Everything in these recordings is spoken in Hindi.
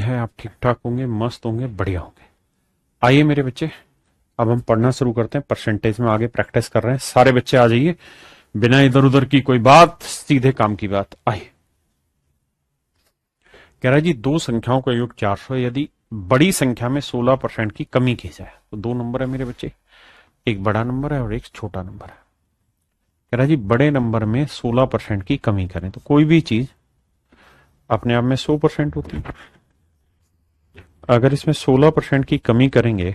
है आप ठीक ठाक होंगे, मस्त होंगे, बढ़िया होंगे। आइए मेरे बच्चे, अब हम पढ़ना शुरू करते हैं। परसेंटेज में आगे प्रैक्टिस कर रहे हैं। सारे बच्चे आ जाइए, बिना इधर उधर की कोई बात, सीधे काम की बात। आइए, कह रहा है जी दो संख्याओं का योग 400 है यदि बड़ी संख्या में 16% की कमी की जाए। तो दो नंबर है मेरे बच्चे, एक बड़ा नंबर है और एक छोटा नंबर है। कह रहा है जी बड़े नंबर में 16% की कमी करें। तो कोई भी चीज अपने आप में 100% होती है। अगर इसमें 16% की कमी करेंगे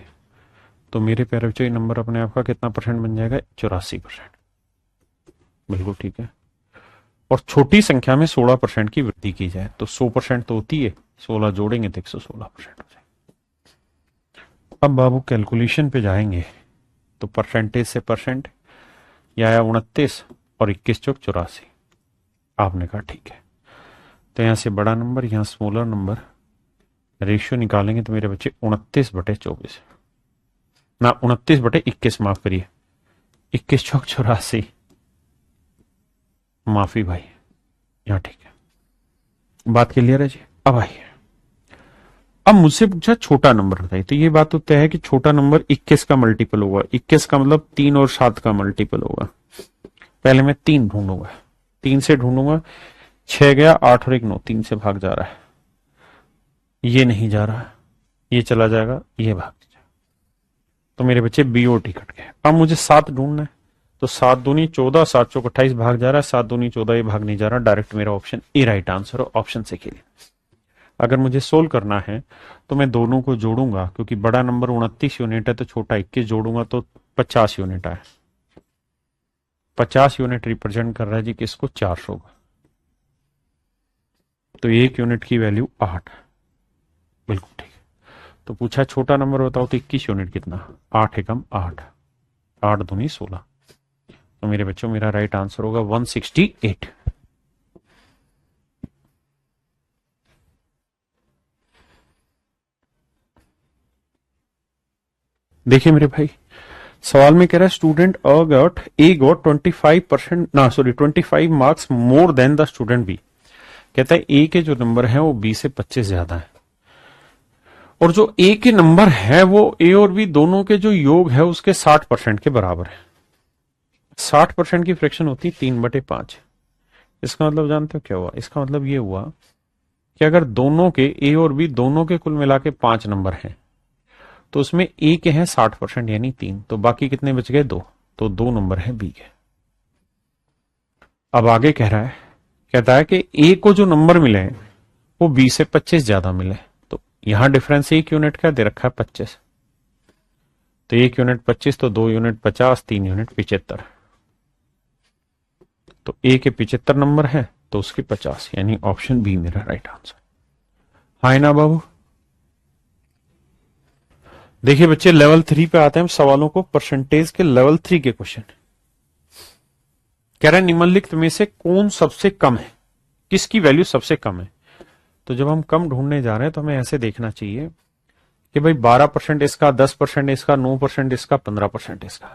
तो मेरे प्यारे बच्चों ये नंबर अपने आप का कितना परसेंट बन जाएगा? 84%। बिल्कुल ठीक है। और छोटी संख्या में 16% की वृद्धि की जाए तो 100% तो होती है, 16 जोड़ेंगे तो 116% हो जाए। अब बाबू कैलकुलेशन पे जाएंगे तो परसेंटेज से परसेंट यह आया 29 और 21 चौक 84। आपने कहा ठीक है, तो यहां से बड़ा नंबर, यहां स्मॉलर नंबर, रेशियो निकालेंगे तो मेरे बच्चे 29/24 ना 29/21, माफ करिए, 21 चौक 84। माफी भाई, यहां ठीक है, बात क्लियर है जी। अब आइए, अब मुझसे पूछा छोटा नंबर बताइए। तो ये बात तो तय है कि छोटा नंबर 21 का मल्टीपल होगा। 21 का मतलब 3 और 7 का मल्टीपल होगा। पहले मैं 3 ढूंढूंगा, 3 से ढूंढूंगा, 6 गया, 8 और 1 9, 3 से भाग जा रहा है, ये नहीं जा रहा, ये चला जाएगा, ये भाग जाएगा, तो मेरे बच्चे बी और टी कट गए। अब मुझे 7 ढूंढना है, तो 7 दूनी 14, 7 चौक 28 भाग जा रहा है, 7 दूनी 14, ये भाग नहीं जा रहा, डायरेक्ट मेरा ऑप्शन ए राइट आंसर और ऑप्शन से खेलिए। अगर मुझे सोल्व करना है तो मैं दोनों को जोड़ूंगा, क्योंकि बड़ा नंबर 29 यूनिट है तो छोटा 21 जोड़ूंगा तो 50 यूनिट है। 50 यूनिट रिप्रेजेंट कर रहा है जी किसको? 400 का। तो एक यूनिट की वैल्यू 8। बिल्कुल ठीक है। तो पूछा छोटा नंबर बताओ तो 21 यूनिट कितना? 8 एकम 8, 8 दूनी 16। तो मेरे बच्चों मेरा राइट आंसर होगा 168। देखिए मेरे भाई, सवाल में कह रहा है स्टूडेंट ए गॉट 25% ना sorry 25 marks more than the student B. कहता है ए के जो नंबर है वो बी से 25 ज्यादा है, और जो ए के नंबर है वो ए और बी दोनों के जो योग है उसके 60% के बराबर है। 60% की फ्रैक्शन होती है 3/5। इसका मतलब जानते हो क्या हुआ? इसका मतलब ये हुआ कि अगर दोनों के ए और बी दोनों के कुल मिला के 5 नंबर हैं तो उसमें ए के हैं 60% यानी 3, तो बाकी कितने बच गए? 2। तो 2 नंबर है बी के। अब आगे कह रहा है, कहता है कि ए को जो नंबर मिले हैं वो बी से 25 ज्यादा मिले। तो यहां डिफरेंस 1 यूनिट का दे रखा है 25, तो 1 यूनिट 25, तो 2 यूनिट 50, 3 यूनिट 75। तो ए के 75 नंबर है तो उसके 50, यानी ऑप्शन बी मेरा राइट आंसर। हाय ना बाबू। देखिए बच्चे, लेवल 3 पे आते हैं हम सवालों को, परसेंटेज के लेवल 3 के क्वेश्चन। कह रहे हैं निम्नलिखित में से कौन सबसे कम है, किसकी वैल्यू सबसे कम है। तो जब हम कम ढूंढने जा रहे हैं तो हमें ऐसे देखना चाहिए कि भाई 12% इसका, 10% इसका, 9% इसका, 15% इसका।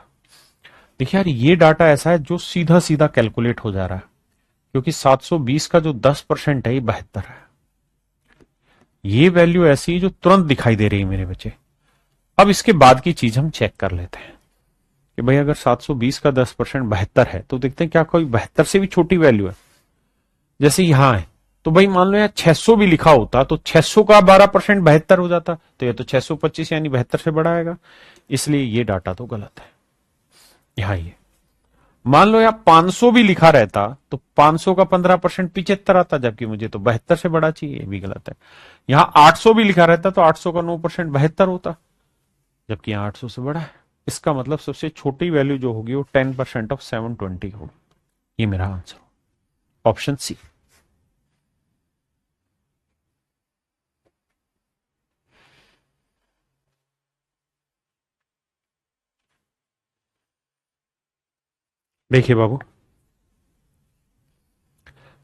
देखिए यार, ये डाटा ऐसा है जो सीधा सीधा कैलकुलेट हो जा रहा है, क्योंकि 720 का जो 10% है ये 72 है। ये वैल्यू ऐसी है जो तुरंत दिखाई दे रही है मेरे बच्चे। अब इसके बाद की चीज हम चेक कर लेते हैं कि भाई अगर 720 का 10% 72 है तो देखते हैं क्या कोई 72 से भी छोटी वैल्यू है। जैसे यहां है तो भाई मान लो यार 600 भी लिखा होता तो 600 का 12% 72 हो जाता, तो ये तो 625 यानी 72 से बड़ा आएगा, इसलिए ये डाटा तो गलत है। यहां ये मान लो यार 500 भी लिखा रहता तो 500 का 15% 75 आता, जबकि मुझे तो 72 से बड़ा चाहिए, ये भी गलत है। यहां 800 भी लिखा रहता तो 800 का 9% 72 होता, जबकि यहां 800 से बड़ा है। इसका मतलब सबसे छोटी वैल्यू जो होगी वो 10% ऑफ 720 होगी। ये मेरा आंसर, ऑप्शन सी। देखिए बाबू,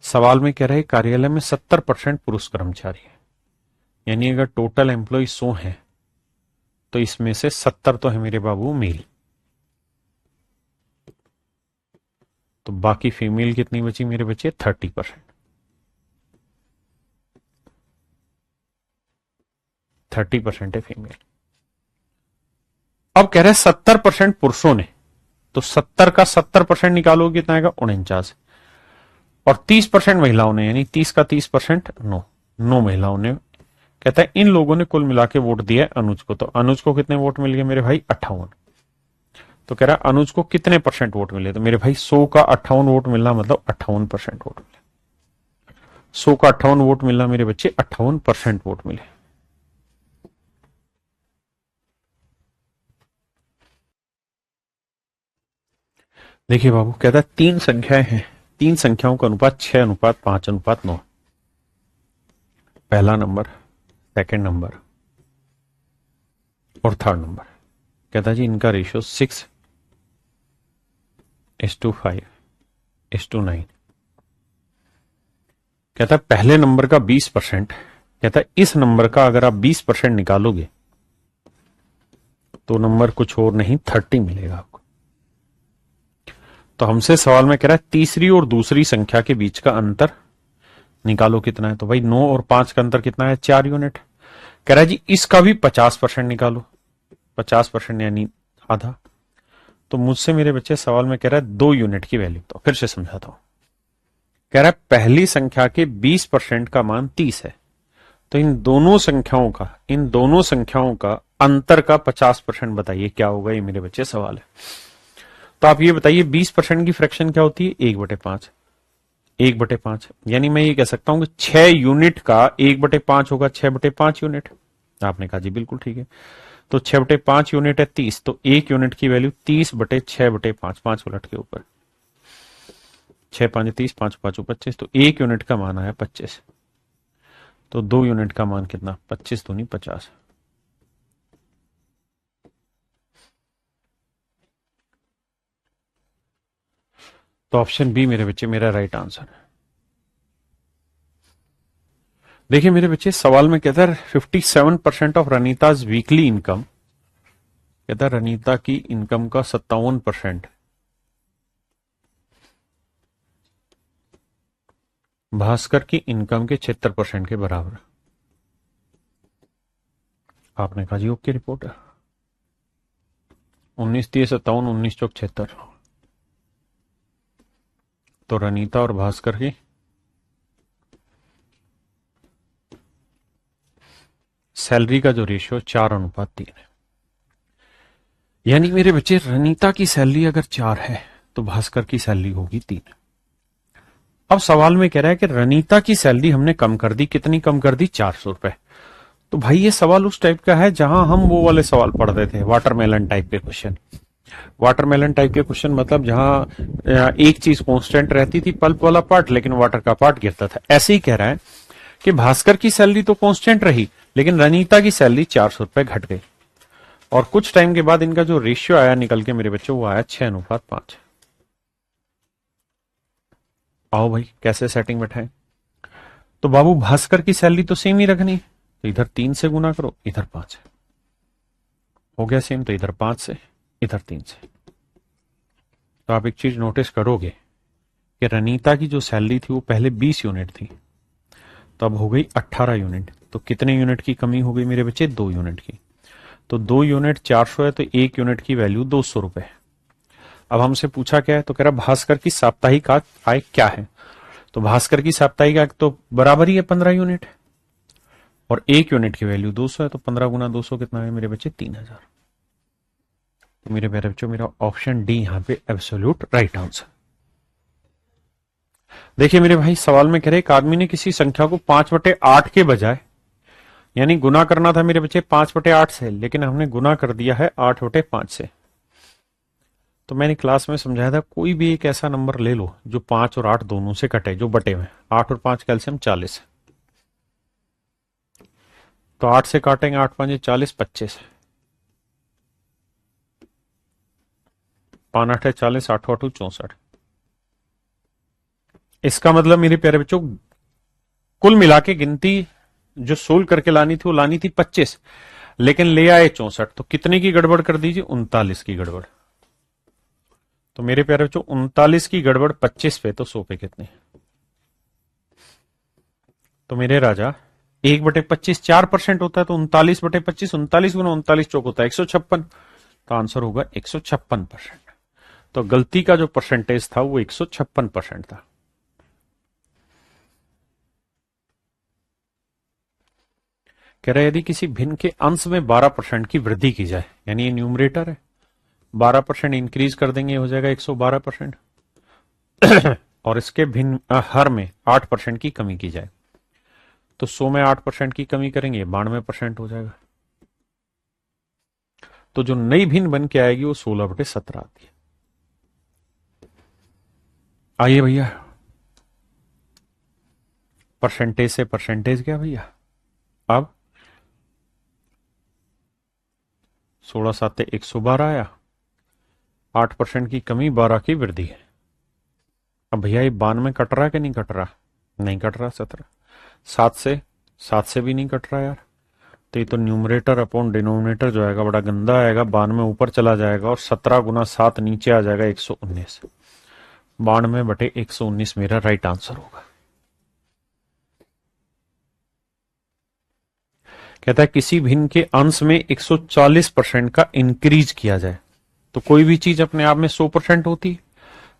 सवाल में कह रहे हैं कार्यालय में 70% पुरुष कर्मचारी है, यानी अगर टोटल एम्प्लॉय 100 है तो इसमें से 70 तो है मेरे बाबू मेल, तो बाकी फीमेल कितनी बची मेरे बच्चे? 30%। 30% है फीमेल। अब कह रहे हैं 70% पुरुषों ने, तो 70 का 70% निकालो कितना आएगा 49, और 30% महिलाओं ने, यानी 30 का 30% 9 महिलाओं ने। कहता है इन लोगों ने कुल मिला के वोट दिया अनुज को, तो अनुज को कितने वोट मिल गए मेरे भाई 58। तो कह रहा है अनुज को कितने परसेंट वोट मिले, तो मेरे भाई 100 का 58 वोट मिलना मतलब 58% वोट मिले। 100 का 58 वोट मिलना मेरे बच्चे 58% वोट मिले। देखिए बाबू, कहता है 3 संख्याएं हैं, 3 संख्याओं का अनुपात 6:5:9। पहला नंबर, सेकंड नंबर और थर्ड नंबर। कहता है जी इनका रेशियो 6:5:9। कहता है पहले नंबर का 20%, कहता है इस नंबर का अगर आप 20% निकालोगे तो नंबर कुछ और नहीं 30 मिलेगा आपको। तो हमसे सवाल में कह रहा है तीसरी और दूसरी संख्या के बीच का अंतर निकालो कितना है, तो भाई 9 और 5 का अंतर कितना है 4 यूनिट। कह रहा है जी इसका भी 50% निकालो, 50% यानी आधा। तो मुझसे मेरे बच्चे सवाल में कह रहा है 2 यूनिट की वैल्यू, तो फिर से समझाता हूं। कह रहा है पहली संख्या के 20% का मान 30 है, तो इन दोनों संख्याओं का अंतर का 50% बताइए क्या होगा, ये मेरे बच्चे सवाल है। तो आप ये बताइए 20% की फ्रैक्शन क्या होती है 1/5। 1/5 यानी मैं ये कह सकता हूं कि 6 यूनिट का 1/5 होगा 6/5 यूनिट। आपने कहा जी बिल्कुल ठीक है। तो 6/5 यूनिट है 30, तो 1 यूनिट की वैल्यू 30/6/5, 5 उलट के ऊपर 6 5 30, 5 5 25, तो 1 यूनिट का मान आया 25। तो 2 यूनिट का मान कितना 25 दूनी 50। तो ऑप्शन बी मेरे बच्चे मेरा राइट आंसर है। देखिए मेरे बच्चे सवाल में कहता है 57% ऑफ रनीताज वीकली इनकम, कहता है रनीता की इनकम का 57% भास्कर की इनकम के 76% के बराबर। आपने कहा जी ओके रिपोर्ट है। 19 30 57, 19 चौक 76। तो रनीता और भास्कर की सैलरी का जो रेशियो 4:3 है, यानी मेरे बच्चे रनीता की सैलरी अगर 4 है तो भास्कर की सैलरी होगी 3। अब सवाल में कह रहा है कि रनीता की सैलरी हमने कम कर दी, कितनी कम कर दी 400 रुपए। तो भाई ये सवाल उस टाइप का है जहां हम वो वाले सवाल पढ़ते थे, वाटरमेलन टाइप के क्वेश्चन। वाटरमेलन टाइप के क्वेश्चन मतलब जहां एक चीज कांस्टेंट रहती थी पल्प वाला पार्ट, लेकिन वाटर का पार्ट गिरता था। ऐसे ही कह रहा है कि भास्कर की सैलरी तो कांस्टेंट रही, लेकिन रनीता की सैलरी 400 रुपए घट गई, और कुछ टाइम के बाद इनका जो रेशियो आया निकल के मेरे बच्चों वो आया 6:5। आओ भाई कैसे सेटिंग बैठाएं। तो बाबू भास्कर की सैलरी तो सेम ही रखनी, तो इधर 3 से गुना करो, इधर 5 है, हो गया सेम। तो इधर 5 से, इधर 3 से। तो आप एक चीज नोटिस करोगे कि रनीता की जो सैलरी थी वो पहले 20 यूनिट थी, तब हो गई 18 यूनिट। तो कितने यूनिट की कमी हो गई मेरे बच्चे 2 यूनिट की। तो 2 यूनिट 400 है, तो 1 यूनिट की वैल्यू 200 रुपए। अब हमसे पूछा क्या है, तो कह रहा भास्कर की साप्ताहिक आय क्या है। तो भास्कर की साप्ताहिक आय तो बराबर ही है 15 यूनिट, और 1 यूनिट की वैल्यू 200 है, तो 15 गुना 200 कितना है मेरे बच्चे 3000। तो मेरे प्यारे बच्चों मेरा ऑप्शन डी यहां पे एब्सोल्यूट राइट आंसर। देखिए मेरे भाई सवाल में कह रहे एक आदमी ने किसी संख्या को 5/8 के बजाय, यानी गुना करना था मेरे बच्चे 5/8 से, लेकिन हमने गुना कर दिया है 8/5 से। तो मैंने क्लास में समझाया था कोई भी एक ऐसा नंबर ले लो जो 5 और 8 दोनों से कटे, जो बटे में 8 और 5 कैल्सियम 40 है। तो 8 से काटेंगे 8 5 40, 25, 5 8 40, 8 8 64। इसका मतलब मेरे प्यारे बच्चों कुल मिला के गिनती जो सोल्व करके लानी थी वो लानी थी 25, लेकिन ले आए 64। तो कितने की गड़बड़ कर दीजिए 39 की गड़बड़। तो मेरे प्यारे बच्चों 39 की गड़बड़ 25 पे, तो 100 पे कितने। तो मेरे राजा 1/25 4% होता है, तो 39/25 39 गुना 39 चौक होता है 156। तो आंसर होगा 156%। तो गलती का जो परसेंटेज था वो 156% था। कह रहे यदि किसी भिन्न के अंश में 12% की वृद्धि की जाए, यानी ये न्यूमरेटर है, 12% इंक्रीज कर देंगे हो जाएगा 112%। और इसके भिन्न हर में 8% की कमी की जाए, तो 100 में 8% की कमी करेंगे 92% हो जाएगा। तो जो नई भिन्न बन के आएगी वो 16/17 आती है। आइए भैया, परसेंटेज से परसेंटेज क्या भैया, अब 16 7 112 आया, 8% की कमी 12 की वृद्धि है। अब भैया ये 92 कट रहा है कि नहीं कट रहा, नहीं कट रहा। 17 7 से भी नहीं कट रहा यार। तो ये तो न्यूमरेटर अपॉन डिनोमिनेटर जो आएगा बड़ा गंदा आएगा, 92 ऊपर चला जाएगा और 17 गुना 7 नीचे आ जाएगा 119। 92/119 मेरा राइट आंसर होगा। कहता है किसी भिन्न के अंश में 140% का इंक्रीज किया जाए, तो कोई भी चीज अपने आप में 100% होती है।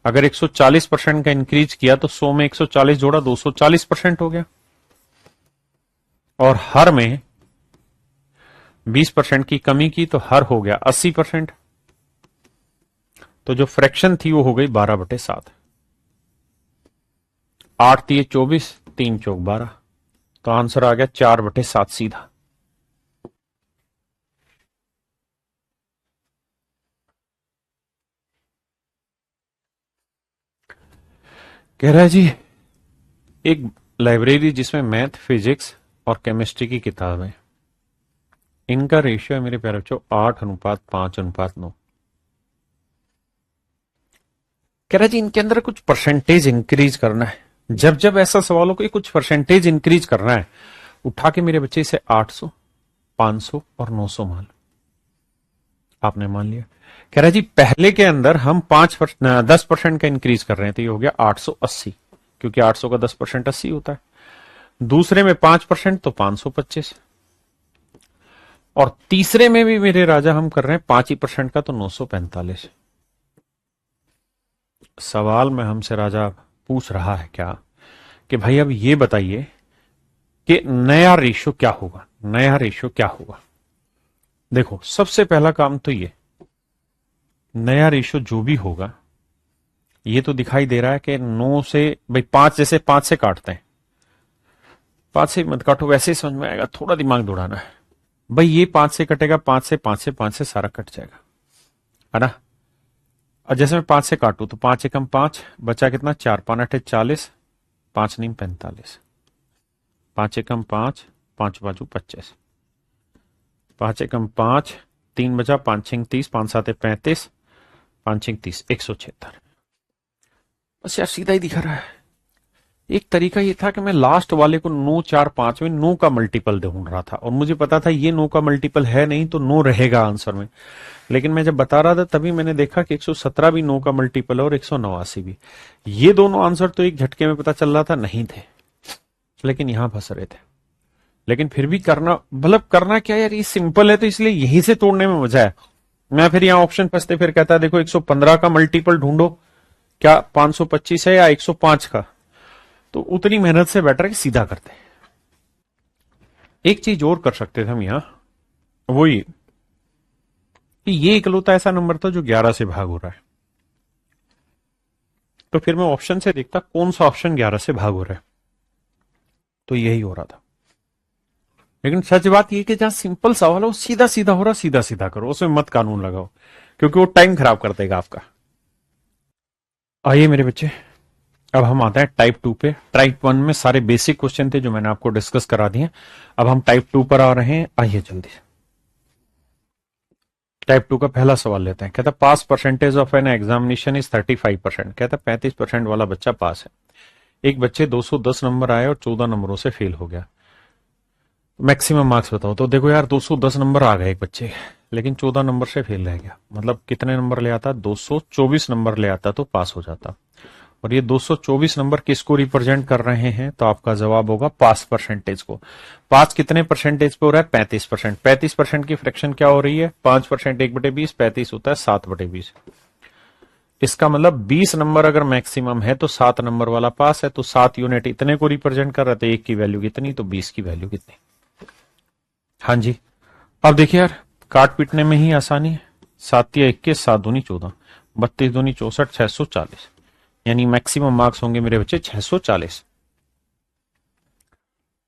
अगर 140% का इंक्रीज किया तो 100 में 140 जोड़ा 240% हो गया। और हर में 20% की कमी की तो हर हो गया 80%। तो जो फ्रैक्शन थी वो हो गई 12/7। 8 3 24 3 चौक 12। तो आंसर आ गया 4/7 सीधा। कह रहा है जी एक लाइब्रेरी जिसमें मैथ, फिजिक्स और केमिस्ट्री की किताब है, इनका रेशियो है मेरे प्यारे बच्चों 8:5:9। कह रहा है जी इनके अंदर कुछ परसेंटेज इंक्रीज करना है। जब जब ऐसा सवाल हो कि कुछ परसेंटेज इंक्रीज करना है, उठा के मेरे बच्चे इसे 800 500 और 900 मान लो। आपने मान लिया। कह रहा है जी पहले के अंदर हम 10% का इंक्रीज कर रहे हैं, तो ये हो गया 880, क्योंकि 800 का 10% 80 होता है। दूसरे में 5% तो 525, और तीसरे में भी मेरे राजा हम कर रहे हैं 5% का, तो 945। सवाल में हमसे राजा पूछ रहा है क्या कि भाई अब ये बताइए कि नया रेशियो क्या होगा, नया रेशियो क्या होगा। देखो सबसे पहला काम तो ये, नया रेशियो जो भी होगा, ये तो दिखाई दे रहा है कि 9 से भाई 5, जैसे 5 से काटते हैं, 5 से मत काटो, वैसे ही समझ में आएगा, थोड़ा दिमाग दौड़ाना है भाई। ये 5 से कटेगा, 5 से 5 से 5 से सारा कट जाएगा, है ना। और जैसे मैं 5 से काटू तो 5 एकम 5 बचा कितना, 4 5 8 40, 5 9 45, 5 एकम 5 5 बाजू 25, 5 एकम 5 3 बचा, 5 6 30, 5 7 35, 5 6 30 176। बस यार सीधा ही दिखा रहा है। एक तरीका ये था कि मैं लास्ट वाले को 9 4 5 में 9 का मल्टीपल ढूंढ रहा था, और मुझे पता था ये 9 का मल्टीपल है नहीं, तो 9 रहेगा आंसर में। लेकिन मैं जब बता रहा था तभी मैंने देखा कि 117 भी 9 का मल्टीपल है और 189 भी। ये दोनों आंसर तो एक झटके में पता चल रहा था नहीं थे, लेकिन यहां फंस रहे थे। लेकिन फिर भी करना, मतलब करना क्या यार, ये सिंपल है तो इसलिए यहीं से तोड़ने में मजा है। मैं फिर यहाँ ऑप्शन फंसते फिर कहता देखो 115 का मल्टीपल ढूंढो, क्या 525 है या 105 का, तो उतनी मेहनत से बेटर है कि सीधा करते। एक चीज और कर सकते थे हम यहां, वो ये कि ये इकलौता ऐसा नंबर था जो 11 से भाग हो रहा है, तो फिर मैं ऑप्शन से देखता कौन सा ऑप्शन 11 से भाग हो रहा है, तो यही हो रहा था। लेकिन सच बात यह कि जहां सिंपल सवाल हो, सीधा सीधा हो रहा, सीधा सीधा करो, उसमें मत कानून लगाओ, क्योंकि वो टाइम खराब कर देगा आपका। आइए मेरे बच्चे, अब हम आते हैं टाइप 2 पे। टाइप 1 में सारे बेसिक क्वेश्चन थे जो मैंने आपको डिस्कस करा दिए। अब हम टाइप 2 पर आ रहे हैं। आइए जल्दी से टाइप 2 का पहला सवाल लेते हैं। कहता pass percentage of an examination is 35%। कहता 35% वाला बच्चा पास है। एक बच्चे 210 नंबर आए और 14 नंबरों से फेल हो गया। मैक्सिमम मार्क्स बताओ। तो देखो यार 210 नंबर आ गए एक बच्चे, लेकिन 14 नंबर से फेल रह गया। मतलब कितने नंबर ले आता, 224 नंबर ले आता तो पास हो जाता। और ये 224 नंबर किसको रिप्रेजेंट कर रहे हैं, तो आपका जवाब होगा पास परसेंटेज को। पास कितने परसेंटेज पे हो रहा है, 35%। 35% की फ्रैक्शन क्या हो रही है, 5%, 1/20, 35 होता है 7/20। इसका मतलब 20 नंबर अगर मैक्सिमम है तो 7 नंबर वाला पास है, तो 7 यूनिट इतने को रिप्रेजेंट कर रहे थे, एक की वैल्यू कितनी, तो 20 की वैल्यू कितनी। हाँ जी, अब देखिए यार, काट पीटने में ही आसानी है। 7 या 21, 7 दूनी 14, 32 दूनी 64, 640, यानी मैक्सिमम मार्क्स होंगे मेरे बच्चे 640।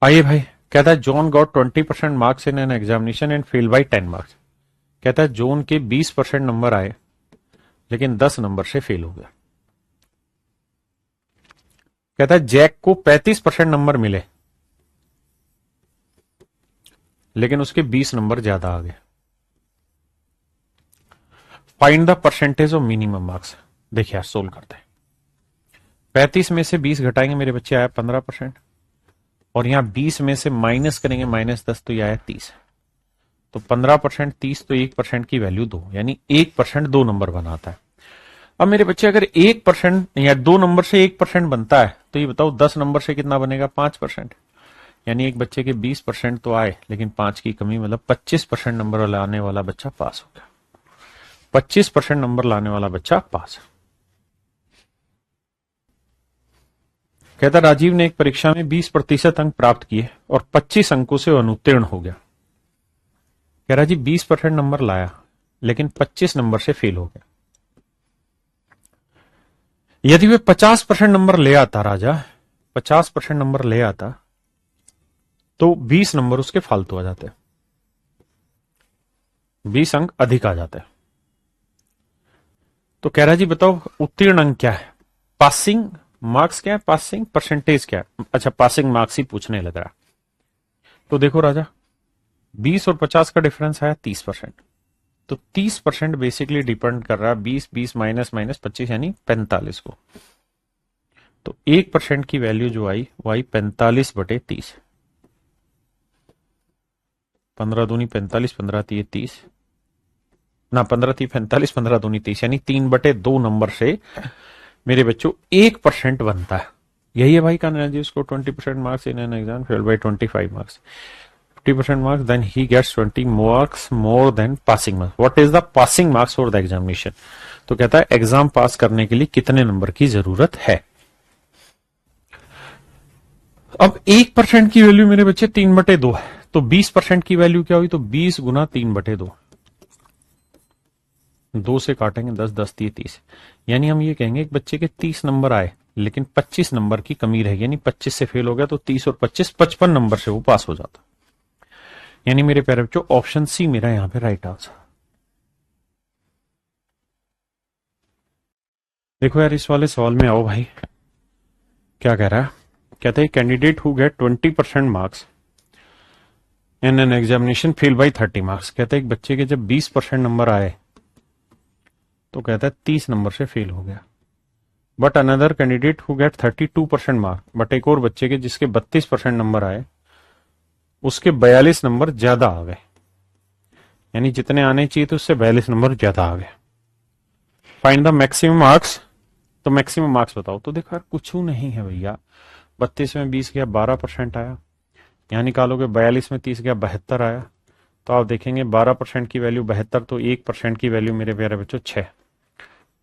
आइए भाई, कहता है John got 20% marks in an examination and fail by 10 marks. कहता है जॉन के 20% नंबर आए लेकिन 10 नंबर से फेल हो गया। कहता है जैक को 35% नंबर मिले लेकिन उसके 20 नंबर ज्यादा आ गए। Find the percentage of minimum marks. देखिए यार, सोल्व करते हैं। 35 में से 20 घटाएंगे मेरे बच्चे, आया 15%, और यहां 20 में से माइनस करेंगे -10, तो यह आया 30। तो 15%, 30, तो 1% की वैल्यू 2, यानी 1% 2 नंबर बनाता है। अब मेरे बच्चे अगर 1% या 2 नंबर से 1% बनता है, तो ये बताओ 10 नंबर से कितना बनेगा, 5%। यानी एक बच्चे के 20% तो आए लेकिन 5 की कमी, मतलब 25% नंबर लाने वाला बच्चा पास हो गया। 25% नंबर लाने वाला बच्चा पास। कहता राजीव ने एक परीक्षा में 20% अंक प्राप्त किए और 25 अंकों से अनुत्तीर्ण हो गया। कह रहा जी 20% नंबर लाया लेकिन 25 नंबर से फेल हो गया। यदि वे 50% नंबर ले आता, राजा 50% नंबर ले आता, तो 20 नंबर उसके फालतू आ जाते, 20 अंक अधिक आ जाते। तो कह रहा जी बताओ उत्तीर्ण अंक क्या है, पासिंग मार्क्स क्या है, पासिंग परसेंटेज क्या है। अच्छा, पासिंग मार्क्स ही पूछने लग रहा। तो देखो राजा, 20 और 50 का डिफरेंस आया 30%। तो 30% बेसिकली डिपेंड कर रहा है 20, 20 माइनस 25 यानी 45 को। तो 1% की वैल्यू जो आई वो आई 45/30। 15 दूनी 45, 15 तीय 30, ना 15 तीय 45, 15 दूनी 30, यानी 3/2 नंबर से मेरे बच्चों 1% बनता है। यही है भाई का जी, उसको 20% marks in an exam fail by 25 marks, 50% marks, then he gets 20 marks more than passing marks. What is the passing marks for the examination? तो कहता है एग्जाम पास करने के लिए कितने नंबर की जरूरत है। अब 1% की वैल्यू मेरे बच्चे 3/2 है, तो 20% की वैल्यू क्या हुई, तो 20 गुना 3/2, 2 से काटेंगे 10, 10 तीय 30, यानी हम ये कहेंगे एक बच्चे के 30 नंबर आए लेकिन 25 नंबर की कमी रहेगी, यानी 25 से फेल हो गया, तो 30 और 25, 55 नंबर से वो पास हो जाता। यानी मेरे प्यारे बच्चों ऑप्शन सी मेरा यहां पे राइट आंसर। देखो यार, इस वाले सवाल में आओ भाई, क्या कह रहा है। कहते हैं candidate who get 20% marks in an examination fail by 30 marks. कहते हैं एक बच्चे के जब 20% नंबर आए तो कहता है 30 नंबर से फेल हो गया। But another candidate who get 32% mark, but एक और बच्चे के जिसके 32% नंबर आए उसके 42 नंबर ज्यादा आ गए, यानी जितने आने चाहिए थे उससे 42 नंबर ज्यादा आ गए। Find the maximum marks. तो मैक्सिमम मार्क्स बताओ। तो देखो यार कुछ नहीं है भैया, 32 में 20 गया 12% आया, यहां निकालोगे 42 में 30 गया 72 आया। तो आप देखेंगे 12% की वैल्यू 72, तो 1% की वैल्यू मेरे प्यारे बच्चों 6,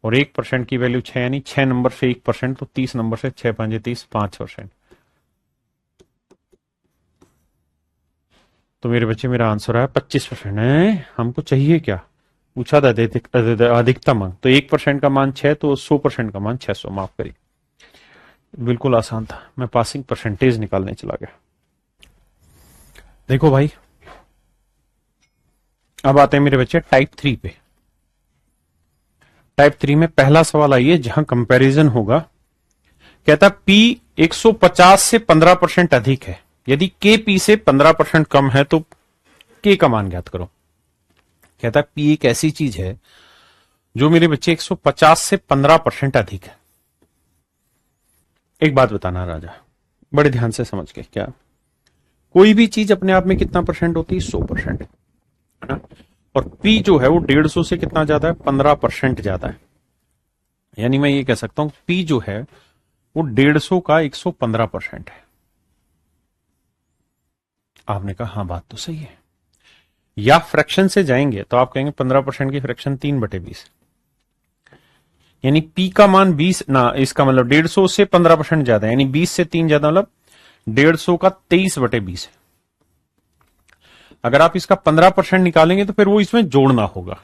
और 1% की वैल्यू 6, यानी 6 नंबर से 1%, तो 30 नंबर से 6 5 30, 5%। तो मेरे बच्चे मेरा आंसर आया 25% है। हमको चाहिए क्या, पूछा था अधिकतम अंक, तो 1% का मान 6, तो 100% का मान 600, माफ करिए, बिल्कुल आसान था। मैं पासिंग परसेंटेज निकालने चला गया। देखो भाई, अब आते हैं मेरे बच्चे टाइप 3 पे। टाइप 3 में पहला सवाल आइए जहां कंपैरिजन होगा। कहता P 150 से 15% अधिक है, यदि के P से 15% कम है तो K का मान ज्ञात करो। कहता है P एक ऐसी चीज है जो मेरे बच्चे 150 से 15% अधिक है। एक बात बताना राजा, बड़े ध्यान से समझ के, क्या कोई भी चीज अपने आप में कितना परसेंट होती है, 100%, है ना। और P जो है वो 150 से कितना ज्यादा है, 15% ज्यादा है यानी मैं ये कह सकता हूं पी जो है वो 150 का 115% है। आपने कहा हाँ बात तो सही है। या फ्रैक्शन से जाएंगे तो आप कहेंगे 15% की फ्रैक्शन 3/20, यानी पी का मान 20 ना, इसका मतलब 150 से 15% ज्यादा, यानी 20 से 3 ज्यादा, मतलब 150 का 23/20 है। अगर आप इसका 15% निकालेंगे तो फिर वो इसमें जोड़ना होगा।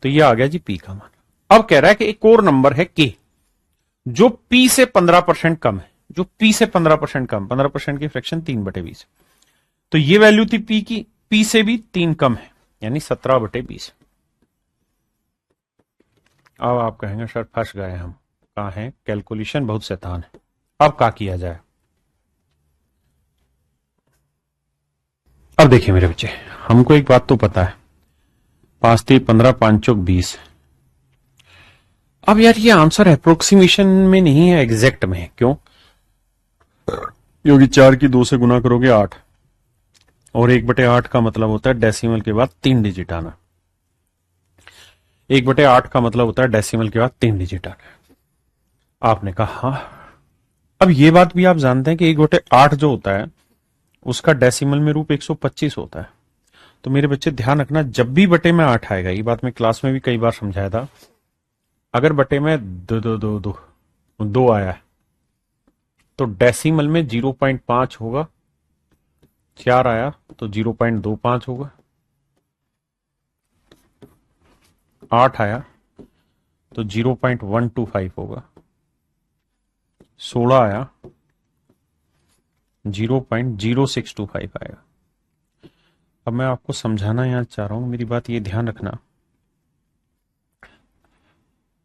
तो ये आ गया जी पी का मान। अब कह रहा है कि एक और नंबर है के जो पी से 15% कम है, जो पी से 15% कम, 15% की फ्रैक्शन 3/20, तो ये वैल्यू थी पी की, पी से भी 3 कम है, यानी 17/20। अब आप कहेंगे सर फंस गए हम, कहा है कैलकुलेशन बहुत शैतान है, अब क्या किया जाए। अब देखिए मेरे बच्चे, हमको एक बात तो पता है, 5 3 15 5 चौक 20। अब यार ये आंसर अप्रोक्सीमेशन में नहीं है, एग्जैक्ट में है। क्यों? क्योंकि 4 की 2 से गुना करोगे 8, और 1/8 का मतलब होता है डेसिमल के बाद 3 डिजिट आना। 1/8 का मतलब होता है डेसिमल के बाद 3 डिजिट आना। आपने कहा हाँ। अब ये बात भी आप जानते हैं कि 1/8 जो होता है उसका डेसिमल में रूप 125 होता है। तो मेरे बच्चे ध्यान रखना, जब भी बटे में 8 आएगा, ये बात मैं क्लास में भी कई बार समझाया था, अगर बटे में दो आया है तो डेसिमल में 0.5 होगा, 4 आया तो 0.25 होगा, 8 आया तो 0.125 होगा, 16 आया 0.0625 आएगा। अब मैं आपको समझाना यहां चाह रहा हूं, मेरी बात ये ध्यान रखना,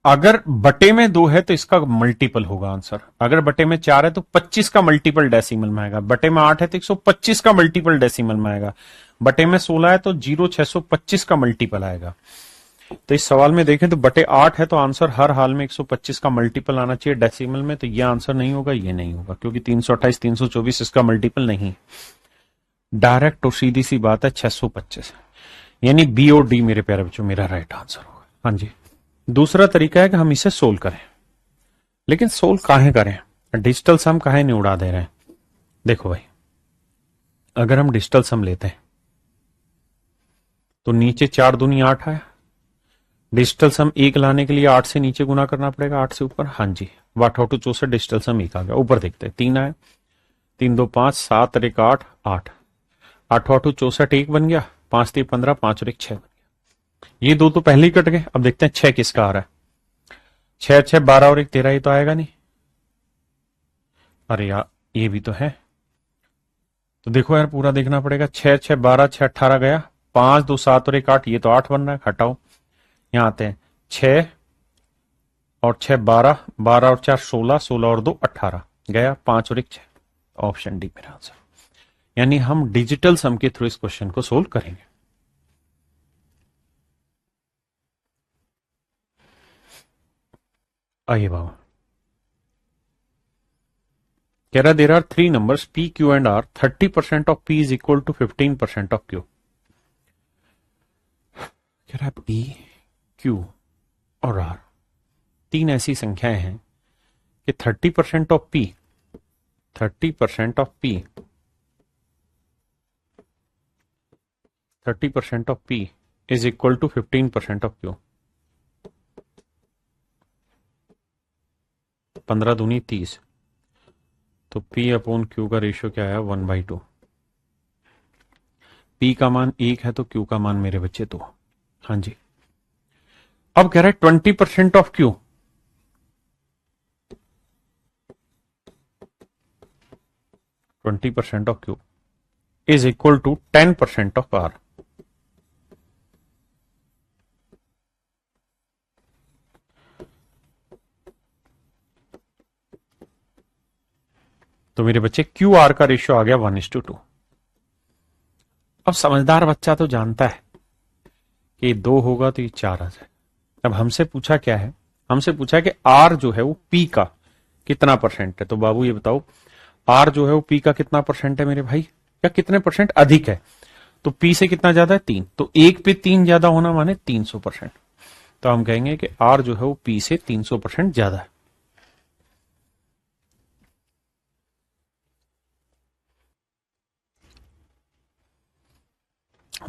अगर बटे में 2 है तो इसका मल्टीपल होगा आंसर, अगर बटे में 4 है तो 25 का मल्टीपल डेसिमल में आएगा, बटे में 8 है तो 125 का मल्टीपल डेसिमल में आएगा, बटे में 16 है तो 0.625 का मल्टीपल आएगा। तो इस सवाल में देखें तो बटे 8 है तो आंसर हर हाल में 125 का मल्टीपल आना चाहिए डेसिमल में, तो ये आंसर नहीं होगा, ये नहीं होगा, क्योंकि 328 324 इसका मल्टीपल नहीं। डायरेक्ट और सीधी सी बात है 625, यानी बी और डी मेरे प्यारे बच्चों मेरा राइट आंसर होगा। हाँ जी। दूसरा तरीका है कि हम इसे सोल्व करें, लेकिन सोल्व काहे करें, डिजिटल सम काहे नहीं उड़ा दे रहे हैं। देखो भाई, अगर हम डिजिटल सम लेते हैं तो नीचे 4 दूनी 8 आया, डिजिटल सम 1 लाने के लिए 8 से नीचे गुना करना पड़ेगा, 8 से ऊपर। हाँ जी, 8 8 64, डिजिटल सम 1 आ गया। ऊपर देखते हैं 3 आया, 3 2 5 7 और 1 8 8, 8 8 64 1 बन गया, 5 3 15 5 और 1 6 बन गया। ये दो तो पहले ही कट गए। अब देखते हैं 6 किसका आ रहा है। 6 6 12 और 1 13, ये तो आएगा नहीं। अरे यार ये भी तो है, तो देखो यार पूरा देखना पड़ेगा। 6 6 12 6 18 गया, 5 2 7 और 1 8, ये तो 8 बन रहा है, हटाओ। यहां आते हैं 6 और 6 12, 12 और 4 16, 16 और 2 18 गया, 5 और 1 6। ऑप्शन डी मेरा आंसर। यानी हम डिजिटल सम के थ्रू इस क्वेश्चन को सोल्व करेंगे। आइए बाबा, कह रहा there are 3 numbers P, Q and R, 30% of P is equal to 15% of Q। कह रहा P, Q और R 3 ऐसी संख्याएं हैं कि 30% of P, 30% of P, 30% of P is equal to 15% of Q। 15 दूनी 30, तो P अपॉन Q का रेशियो क्या है 1/2। P का मान 1 है तो Q का मान मेरे बच्चे 2। हाँ जी। अब कह रहा है 20% of Q, 20% of Q is equal to 10% of R। तो मेरे बच्चे क्यू आर का रेशियो आ गया 1:2। अब समझदार बच्चा तो जानता है कि 2 होगा तो ये 4 आ जाए। अब हमसे पूछा क्या है, हमसे पूछा है कि आर जो है वो पी का कितना परसेंट है। तो बाबू ये बताओ, आर जो है वो पी का कितना परसेंट है मेरे भाई, या कितने परसेंट अधिक है। तो पी से कितना ज्यादा है 3, तो 1 पे 3 ज्यादा होना माने 300%। तो हम कहेंगे कि आर जो है वो पी से 300% ज्यादा है।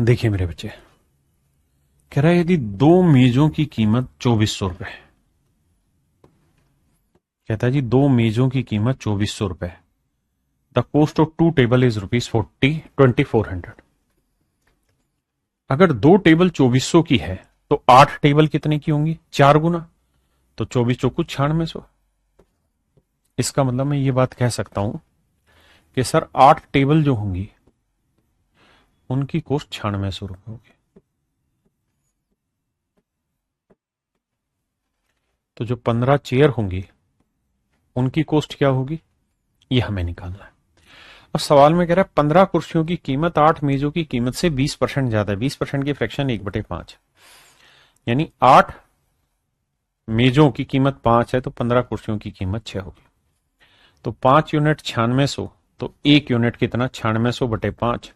देखिए मेरे बच्चे, कह रहा है यदि 2 मेजों की कीमत 2400 रुपए, कहता है जी 2 मेजों की कीमत 2400 रुपए, the cost of 2 table is ₹2400। अगर 2 टेबल 2400 की है तो 8 टेबल कितने की होंगी? 4 गुना, तो 24 चौकू 9600। इसका मतलब मैं ये बात कह सकता हूं कि सर 8 टेबल जो होंगी उनकी कॉस्ट 9600 रुपए होगी। तो जो 15 चेयर होंगी उनकी कॉस्ट क्या होगी, ये हमें निकालना है। अब सवाल में कह रहा है 15 कुर्सियों की कीमत 8 मेजों की कीमत से 20% ज्यादा है। 20% की फ्रैक्शन 1/5, यानी 8 मेजों की कीमत 5 है तो 15 कुर्सियों की कीमत 6 होगी। तो 5 यूनिट 9600, तो 1 यूनिट कितना? 9600/5,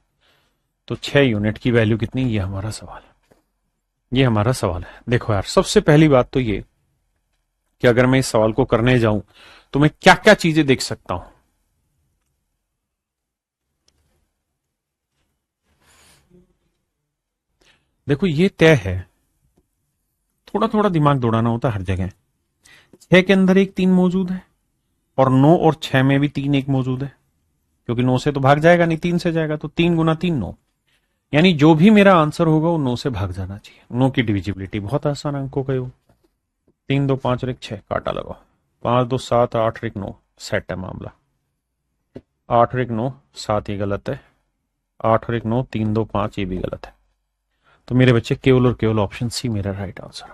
तो 6 यूनिट की वैल्यू कितनी? ये हमारा सवाल है, ये हमारा सवाल है। देखो यार, सबसे पहली बात तो ये कि अगर मैं इस सवाल को करने जाऊं तो मैं क्या क्या चीजें देख सकता हूं। देखो ये तय है, थोड़ा थोड़ा दिमाग दौड़ाना होता है हर जगह। 6 के अंदर एक 3 मौजूद है और 9 और 6 में भी 3 एक मौजूद है, क्योंकि 9 से तो भाग जाएगा नहीं, 3 से जाएगा, तो 3 गुना 3 9, यानी जो भी मेरा आंसर होगा वो 9 से भाग जाना चाहिए। 9 की डिविजिबिलिटी बहुत आसान अंकों का योग। 3 2 5 और 1 6, काटा लगाओ। 5 2 7 8 और 1 9, सेट है मामला। 8 और 1 9, 7 ये गलत है। 8 और 1 9, 3 2 5 ये भी गलत है। तो मेरे बच्चे केवल और केवल ऑप्शन सी मेरा राइट आंसर।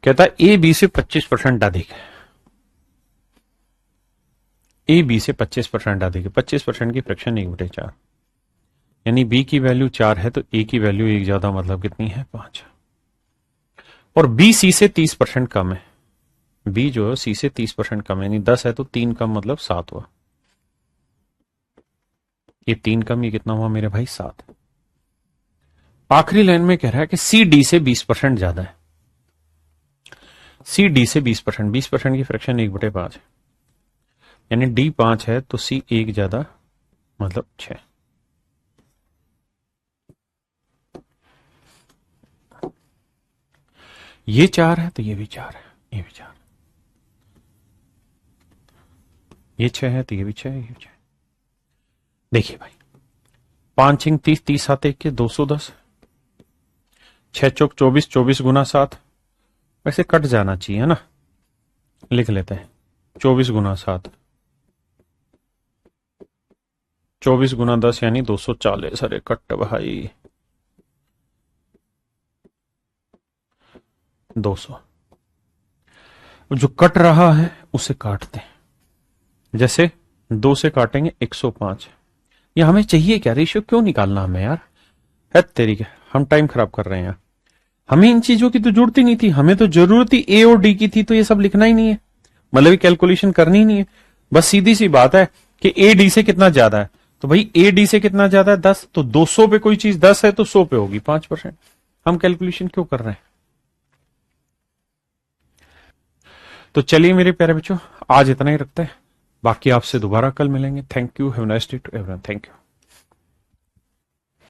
कहता है ए बी से 25% अधिक है। ए बी से 25% अधिक है। 25% की फ्रैक्शन 1/4, यानी बी की वैल्यू 4 है तो ए की वैल्यू 1 ज्यादा, मतलब कितनी है? 5। और बी सी से 30% कम है। बी जो है सी से 30% कम है, यानी 10 है तो 3 कम मतलब 7 हुआ। ये 3 कम, ये कितना हुआ मेरे भाई? 7। आखिरी लाइन में कह रहा है कि सी डी से 20% ज्यादा है। सी डी से 20%, 20% की फ्रैक्शन 1/5 है, यानी डी 5 है तो सी 1 ज्यादा, मतलब 6। ये 4 है तो ये भी 4 है, ये भी 4। ये 6 है तो ये भी 6 है, ये भी 6। देखिए भाई, 5 6 30, 30 7 1 के 210, 6 चौक 24, 24 गुना 7, वैसे कट जाना चाहिए है ना, लिख लेते हैं 24 गुना 7, 24 गुना 10 यानी 240। अरे कट भाई 200। जो कट रहा है उसे काटते हैं, जैसे 2 से काटेंगे 105। ये हमें चाहिए क्या? रेशियो क्यों निकालना हमें यार, है तेरी क्या, हम टाइम खराब कर रहे हैं। हमें इन चीजों की तो जरूरत ही नहीं थी, हमें तो जरूरत ही ए और डी की थी, तो ये सब लिखना ही नहीं है, मतलब कैलकुलेशन करनी ही नहीं है। बस सीधी सी बात है कि ए डी से कितना ज्यादा है, तो भाई ए डी से कितना ज्यादा है? 10, तो 200 पे कोई चीज 10 है तो 100 पे होगी 5%। हम कैलकुलेशन क्यों कर रहे हैं? तो चलिए मेरे प्यारे बच्चों, आज इतना ही रखते हैं, बाकी आपसे दोबारा कल मिलेंगे। Thank you, have nice day to everyone, thank you.